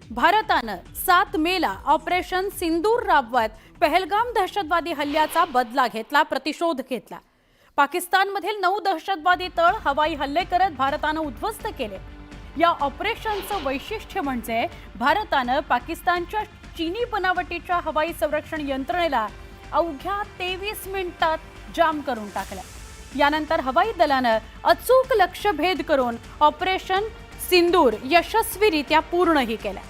भारतानं 7 मेला ऑपरेशन सिंदूर राबवत पहलगाम दहशतवादी हल्ल्याचा बदला घेतला, प्रतिशोध घेतला। पाकिस्तानमधील 9 दहशतवादी तळ हवाई हल्ले करत भारतानं उद्ध्वस्त केले। या ऑपरेशनचं वैशिष्ट्य म्हणजे भारतानं पाकिस्तानच्या चीनी बनावटीच्या हवाई संरक्षण यंत्रणेला अवघ्या 23 मिनिटात जाम करून टाकलं। यानंतर हवाई दलानं अचूक लक्ष्यभेद करून ऑपरेशन सिंदूर यशस्वीरित्या पूर्णही केलं।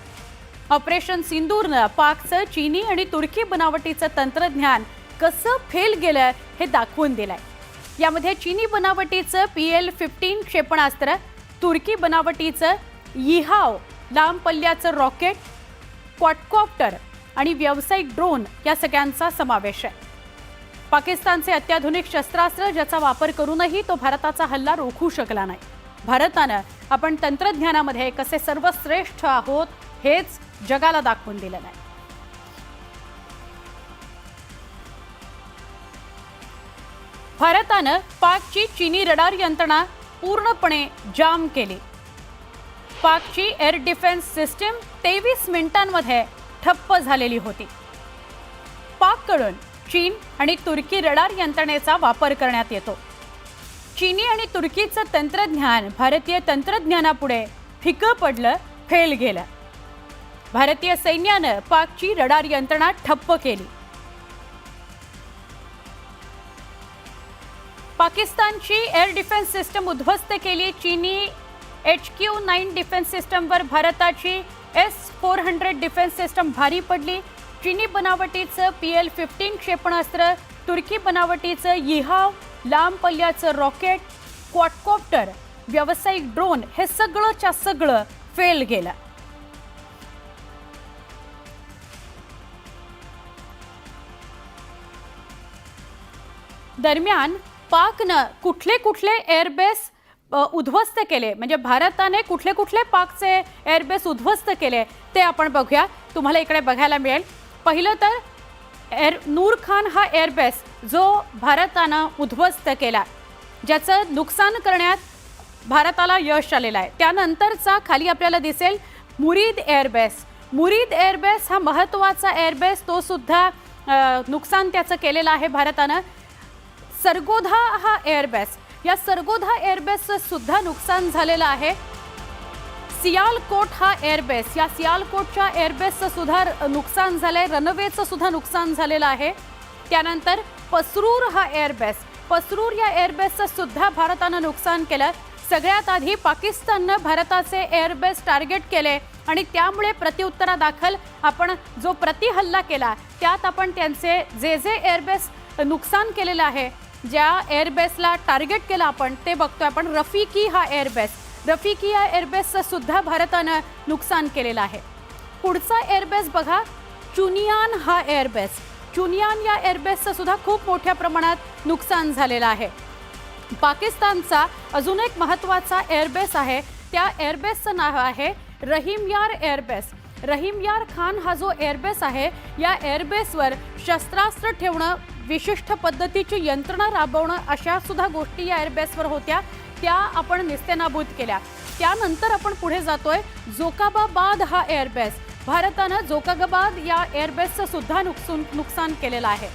ऑपरेशन सिंदूरनं पाकचं चीनी आणि तुर्की बनावटीचं तंत्रज्ञान कसं फेल गेलं हे दाखवून दिलंय। यामध्ये चीनी बनावटीचं PL-15 क्षेपणास्त्र, तुर्की बनावटीचं यिहाव लांब पल्ल्याचं रॉकेट, क्वाडकॉप्टर आणि व्यावसायिक ड्रोन या सगळ्यांचा समावेश आहे। पाकिस्तानचे अत्याधुनिक शस्त्रास्त्र ज्याचा वापर करूनही तो भारताचा हल्ला रोखू शकला नाही। भारतानं आपण तंत्रज्ञानामध्ये कसे सर्वश्रेष्ठ आहोत हेच जगाला दाखवून दिलं नाही। भारतानं पाकची चीनी रडार यंत्रणा पूर्णपणे जाम केली। पाकची एअर डिफेन्स सिस्टीम 23 मिनिटांमध्ये ठप्प झालेली होती। पाककडून चीन आणि तुर्की रडार यंत्रणेचा वापर करण्यात येतो। चीनी आणि तुर्कीचं तंत्रज्ञान भारतीय तंत्रज्ञानापुढे फिकं पडलं, फेल गेलं। भारतीय सैन्यानं पाकची रडार यंत्रणा ठप्प केली। पाकिस्तानची एअर डिफेन्स सिस्टम उद्ध्वस्त केली। चीनी HQ-9 डिफेन्स सिस्टमवर भारताची S-400 डिफेन्स सिस्टम भारी पडली। चीनी बनावटीचं PL-15 क्षेपणास्त्र, तुर्की बनावटीचं यिहाव लांब पल्ल्याचं रॉकेट, क्वाडकॉप्टर, व्यावसायिक ड्रोन हे सगळंच्या सगळं फेल गेलं। दरम्यान पाकनं कुठले एअरबेस उद्ध्वस्त केले, म्हणजे भारताने कुठले पाकचे एअरबेस उद्ध्वस्त केले ते आपण बघूया। तुम्हाला इकडे बघायला मिळेल। पहिलं तर नूर खान हा एअरबेस जो भारतानं उद्ध्वस्त केला, ज्याचं नुकसान करण्यात भारताला यश आलेलं आहे। त्यानंतरचा खाली आपल्याला दिसेल मुरीद एअरबेस। मुरीद एअरबेस हा महत्त्वाचा एअरबेस, तो सुद्धा नुकसान त्याचं केलेलं आहे भारतानं। सरगोधा हा एअरबेस, या सरगोधा एअरबेसचं सुद्धा नुकसान झालेलं आहे। सियालकोट हा एअरबेस, या सियालकोटच्या एअरबेसचं सुद्धा नुकसान झालंय। रनवेचं सुद्धा नुकसान झालेलं आहे। त्यानंतर पसरूर हा एअरबेस, पसरूर या एअरबेसचं सुद्धा भारतानं नुकसान केलं। सगळ्यात आधी पाकिस्ताननं भारताचे एअरबेस टार्गेट केले आणि त्यामुळे प्रत्युत्तरादाखल आपण जो प्रतिहल्ला केला त्यात आपण त्यांचे जे एअरबेस नुकसान केलेलं आहे, ज्या एअरबेसला टार्गेट केलं आपण ते बघतोय आपण। रफिकी हा एअरबेस, रफिकी या एअरबेसचं सुद्धा भारतानं नुकसान केलेलं आहे। पुढचा एअरबेस बघा, चुनियान हा एअरबेस। चुनियान या एअरबेसचं सुद्धा खूप मोठ्या प्रमाणात नुकसान झालेलं आहे। पाकिस्तानचा अजून एक महत्त्वाचा एअरबेस आहे, त्या एअरबेसचं नाव आहे रहीम यार एअरबेस। रहीम यार खान हा जो एअरबेस आहे, या एअरबेसवर शस्त्रास्त्र ठेवणं, विशिष्ट पद्धतीची यंत्रणा राबवणं अशा सुद्धा गोष्टी या एअरबेसवर होत्या, त्या आपण निस्तेनाबूत केल्या। त्यानंतर आपण पुढे जातोय जोकाबाबाद हा एअरबेस। भारतानं जोकाबाबाद या एअरबेसचं सुद्धा नुकसान केलेलं आहे।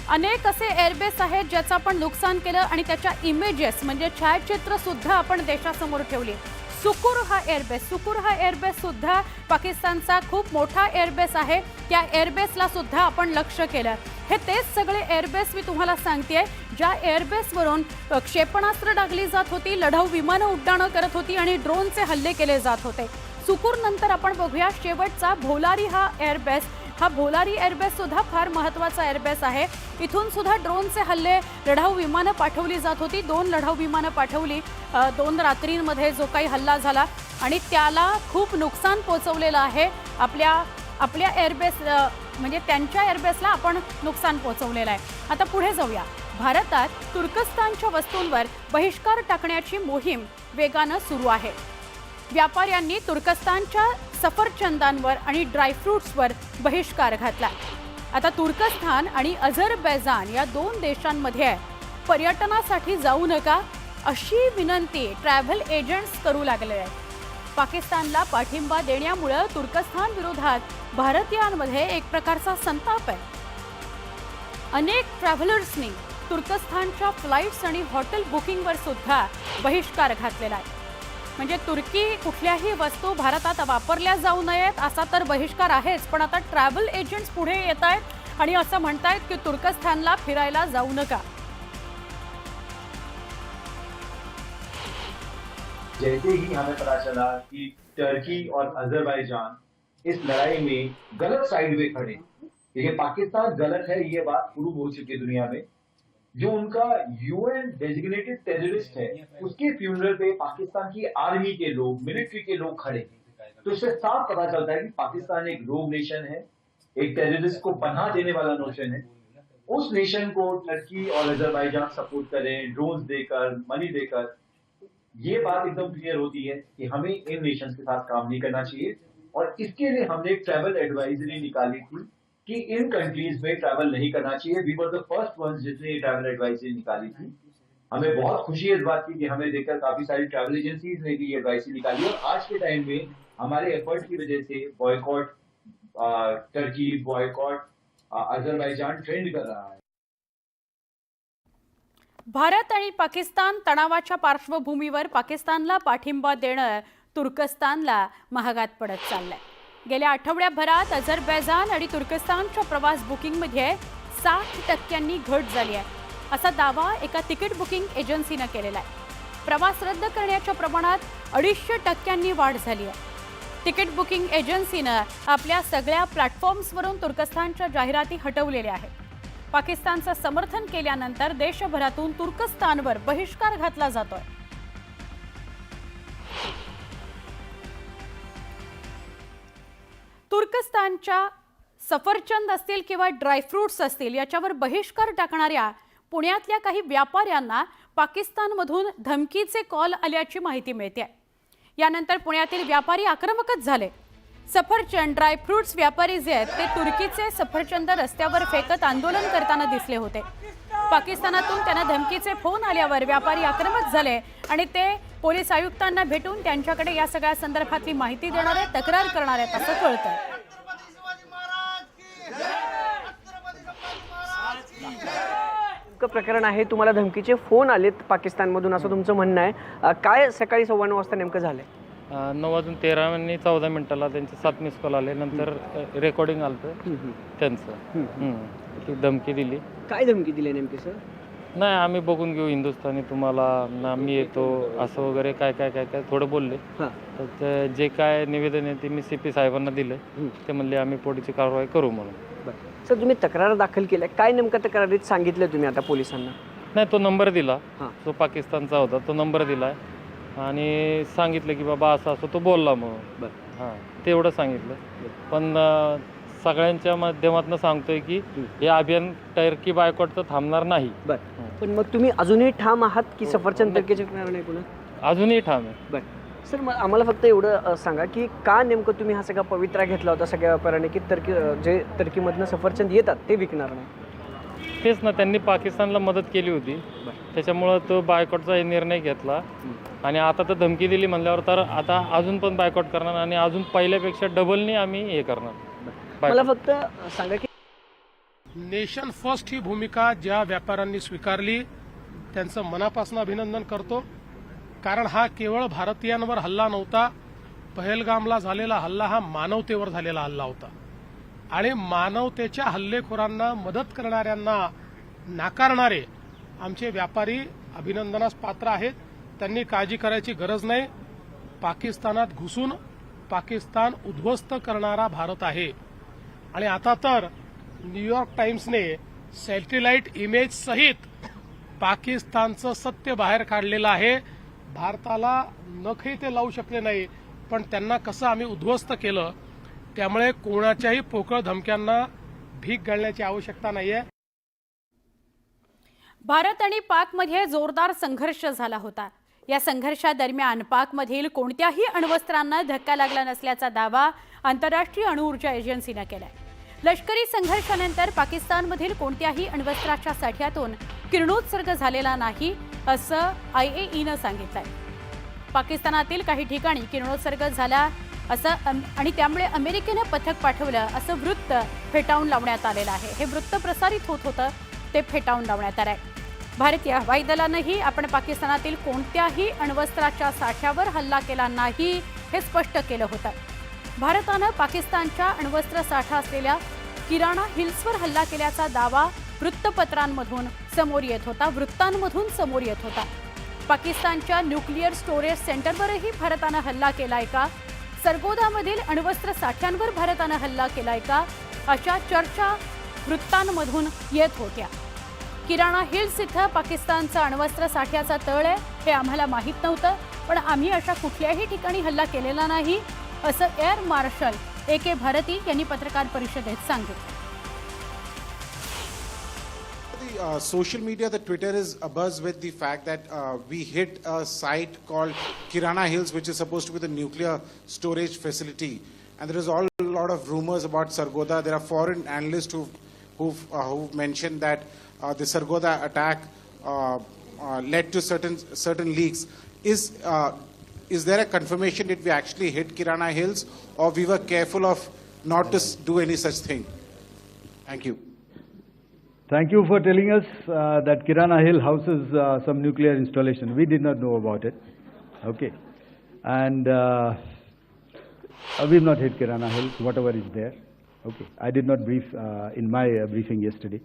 अनेक असे एअरबेस आहेत ज्याचं आपण नुकसान केलं आणि त्याच्या इमेजेस म्हणजे छायाचित्र सुद्धा आपण देशासमोर ठेवली। सुकुर हा एअरबेस, सुकुर हा एअरबेस सुद्धा पाकिस्तानचा खूप मोठा एअरबेस आहे, त्या एअरबेसला सुद्धा आपण लक्ष केलं। हे तेच सगळे एअरबेस मी तुम्हाला सांगतेय ज्या एअरबेसवरून क्षेपणास्त्र डागली जात होती, लढाऊ विमानं उड्डाणं करत होती आणि ड्रोनचे हल्ले केले जात होते। सुकुर नंतर आपण बघूया शेवटचा भोलारी हा एअरबेस। हा भोलारी एअरबेस सुद्धा फार महत्त्वाचा एअरबेस आहे। इथून सुद्धा ड्रोनचे हल्ले, लढाऊ विमानं पाठवली जात होती। 2 लढाऊ विमानं पाठवली 2 रात्रींमध्ये जो काही हल्ला झाला आणि त्याला खूप नुकसान पोहोचवलेलं आहे। आपल्या एअरबेस म्हणजे त्यांच्या एअरबेसला आपण नुकसान पोहोचवलेलं आहे। आता पुढे जाऊया। भारतात तुर्कस्तानच्या वस्तूंवर बहिष्कार टाकण्याची मोहीम वेगानं सुरू आहे। व्यापाऱ्यांनी तुर्कस्तानच्या सफरचंदांवर आणि ड्रायफ्रुट्सवर बहिष्कार घातला। आता तुर्कस्तान आणि अझरबैजान या 2 देशांमध्ये पर्यटनासाठी जाऊ नका अशी विनंती ट्रॅव्हल एजंट्स करू लागले आहेत। पाकिस्तानला पाठिंबा देण्यामुळे तुर्कस्थान विरोधात भारतीयांमध्ये एक प्रकारचा संताप आहे। अनेक ट्रॅव्हलर्सनी तुर्कस्थानच्या फ्लाइट्स आणि हॉटेल बुकिंगवर सुद्धा बहिष्कार घातलेला आहे। म्हणजे तुर्की कुठल्याही वस्तू भारतात वापरल्या जाऊ नयेत असा तर बहिष्कार आहेच, पण आता ट्रॅव्हल एजंट्स पुढे येत आहेत आणि असं म्हणतायत की तुर्कस्थानला फिरायला जाऊ नका। जैसे ही हमें पता चला कि टर्की और अजरबैजान इस लड़ाई में गलत साइड में खड़े, ये पाकिस्तान गलत है, ये बात प्रूव हो चुकी है दुनिया में। जो उनका यूएन डेजिग्नेटेड टेररिस्ट है, उसके फ्यूनरल पे पाकिस्तान की आर्मी के लोग, मिलिट्री के लोग खड़े, तो इससे साफ पता चलता है कि पाकिस्तान एक रोग नेशन है, एक टेररिस्ट को पनाह देने वाला नेशन है। उस नेशन को टर्की और अजरबैजान सपोर्ट करें, ड्रोन्स देकर, मनी देकर, ये बात एकदम क्लियर होती है कि हमें इन नेशंस के साथ काम नहीं करना चाहिए। और इसके लिए हमने एक ट्रैवल एडवाइजरी निकाली थी कि इन कंट्रीज में ट्रैवल नहीं करना चाहिए। We were the first ones जिसने ये ट्रैवल एडवाइजरी निकाली थी। हमें बहुत खुशी है इस बात की कि हमें देखकर काफी सारी ट्रैवल एजेंसीज ने भी ये एडवाइजरी निकाली, और आज के टाइम में हमारे एफर्ट की वजह से boycott Turkey, boycott Azerbaijan trend कर रहा है। भारत आणि पाकिस्तान तणावाच्या पार्श्वभूमीवर पाकिस्तानला पाठिंबा देणं तुर्कस्तानला महागात पडत चाललंय। गेल्या आठवड्याभरात अझरबैजान आणि तुर्कस्तानच्या प्रवास बुकिंगमध्ये 60% घट झाली आहे, असा दावा एका तिकीट बुकिंग एजन्सीने केलेला आहे। प्रवास रद्द करण्याच्या प्रमाणात 250% वाढ झाली आहे। तिकीट बुकिंग एजन्सीने आपल्या सगळ्या प्लॅटफॉर्म्सवरून तुर्कस्तानच्या जाहिराती हटवलेल्या आहेत। पाकिस्तानचं समर्थन केल्यानंतर देशभरातून तुर्कस्तानवर बहिष्कार घातला जातोय। तुर्कस्तानच्या सफरचंद असतील किंवा ड्रायफ्रुट्स असतील याच्यावर बहिष्कार टाकणाऱ्या पुण्यातल्या काही व्यापाऱ्यांना पाकिस्तानमधून धमकीचे कॉल आल्याची माहिती मिळते। यानंतर पुण्यातील व्यापारी आक्रमकच झाले। सफरचंद ड्रायफ्रुट्स व्यापारी जे आहेत ते तुर्कीचे सफरचंद रस्त्यावर फेकत आंदोलन करताना दिसले होते। पाकिस्तानातून त्यांना धमकीचे फोन आल्यावर व्यापारी आक्रमक झाले आणि ते पोलीस आयुक्तांना भेटून त्यांच्याकडे या सगळ्या संदर्भातली माहिती देणार आहेत, तक्रार करणार आहेत असं कळतंय। प्रकरण आहे, तुम्हाला धमकीचे फोन आलेत पाकिस्तानमधून असं तुमचं म्हणणं आहे। काय सकाळी 9:15 वाजता नेमकं झालंय? 9:13 आणि 14 मिनिटाला त्यांचे 7 मिस कॉल आले। नंतर रेकॉर्डिंग आलं त्यांचं की धमकी दिली। काय धमकी दिली नेमकी सर? नाही, आम्ही बघून घेऊ हिंदुस्थानी, तुम्हाला आम्ही येतो असं वगैरे काय काय काय काय थोडं बोलले। तर ते जे काय निवेदन आहे ते मी CP साहेबांना दिलं। ते म्हणले आम्ही पुढची कारवाई करू म्हणून। सर तुम्ही तक्रार दाखल केल्या, काय नेमकं तक्रारीत सांगितलं तुम्ही आता पोलिसांना? नाही, तो नंबर दिला जो पाकिस्तानचा होता, तो नंबर दिला आणि सांगितलं की बाबा असं असं तो बोलला म्हणून। हां, तेवढं सांगितलं। पण सगळ्यांच्या माध्यमातून सांगतोय की हे अभियान टर्की बायकॉटचं थांबणार नाही। पण मग तुम्ही अजूनही ठाम आहात की सफरचंद टर्कीचे नाही पुन्हा? अजूनही ठाम आहे। सर मग आम्हाला फक्त एवढं सांगा की का नेमकं तुम्ही हा सगळा पवित्रा घेतला होता सगळ्या व्यापाऱ्यांनी की जे टर्कीमधनं सफरचंद येतात ते विकणार नाही? तेच ना, त्यांनी पाकिस्तानला मदत केली होती, त्याच्यामुळं तो बायकॉटचा निर्णय घेतला। आणि आता तर धमकी दिली म्हणल्यावर तर आता अजून पण बायकॉट करणार आणि अजून पहिल्यापेक्षा डबलनी आम्ही हे करणार। मला फक्त सांगा की नेशन फर्स्ट ही भूमिका ज्या व्यापाऱ्यांनी स्वीकारली त्यांचं मनापासून अभिनंदन करतो, कारण हा केवळ भारतीयांवर हल्ला नव्हता। पहलगामला झालेला हल्ला हा मानवतेवर झालेला हल्ला होता आणि मानवतेच्या हल्लेखोरांना मदत करणाऱ्यांना नाकारणारे आमचे व्यापारी अभिनंदनास पात्र आहेत। त्यांनी काळजी करायची गरज नाही। पाकिस्तानात घुसून पाकिस्तान उद्ध्वस्त करणारा भारत आहे आणि आता तर न्यूयॉर्क टाइम्सने सॅटेलाइट इमेज सहित पाकिस्तानचं सत्य बाहेर काढलेलं आहे। भारताला नखही ते लावू शकले नाही, पण त्यांना कसं आम्ही उद्ध्वस्त केलं। त्यामुळे कोणाच्याही पोकळ धमक्यांना भीक घालण्याची आवश्यकता नाहीये। भारत आणि पाकमध्ये जोरदार संघर्ष झाला होता। या संघर्षादरम्यान पाकमधील कोणत्याही अण्वस्त्रांना धक्का लागला नसल्याचा दावा आंतरराष्ट्रीय अणुऊर्जा एजन्सीने केलाय। लष्करी संघर्षानंतर पाकिस्तानमधील कोणत्याही अण्वस्त्राच्या साठ्यातून किरणोत्सर्ग झालेला नाही असं IAEAनं सांगितलंय। पाकिस्तानातील काही ठिकाणी किरणोत्सर्ग झाला आणि त्यामुळे अमेरिकेनं पथक पाठवलं असं वृत्त फेटाळून लावण्यात आलेलं आहे. हे वृत्त प्रसारित होत होतं ते फेटाळून लावण्यात आलंय. भारतीय हवाई दलानंही आपण पाकिस्तानातील कोणत्याही अण्वस्त्राच्या साठ्यावर हल्ला केला नाही हे स्पष्ट केलं होतं. भारतानं पाकिस्तानच्या अण्वस्त्र साठा असलेल्या किराणा हिल्सवर हल्ला केल्याचा दावा वृत्तपत्रांमधून समोर येत होता. पाकिस्तानच्या न्यूक्लिअर स्टोरेज सेंटरवरही भारतानं हल्ला केलाय का, सरगोदामधील अण्वस्त्र साठ्यांवर भारतानं हल्ला केलाय का, अशा चर्चा वृत्तांमधून येत होत्या. किराणा हिल्स इथं पाकिस्तानचा अण्वस्त्र साठ्याचा तळ आहे हे आम्हाला माहीत नव्हतं, पण आम्ही अशा कुठल्याही ठिकाणी हल्ला केलेला नाही असं एअर मार्शल AK भारती यांनी पत्रकार परिषदेत सांगितलं. Social media, the Twitter is abuzz with the fact that we hit a site called Kirana Hills, which is supposed to be the nuclear storage facility. And there is a lot of rumors about Sargodha. There are foreign analysts who've mentioned that the Sargodha attack led to certain leaks. Is there a confirmation that we actually hit Kirana Hills, or we were careful of not to do any such thing? Thank you. Thank you for telling us that Kirana Hill houses some nuclear installation. We did not know about it. Okay. And we've not hit Kirana Hill, whatever is there. Okay. I did not brief in my briefing yesterday.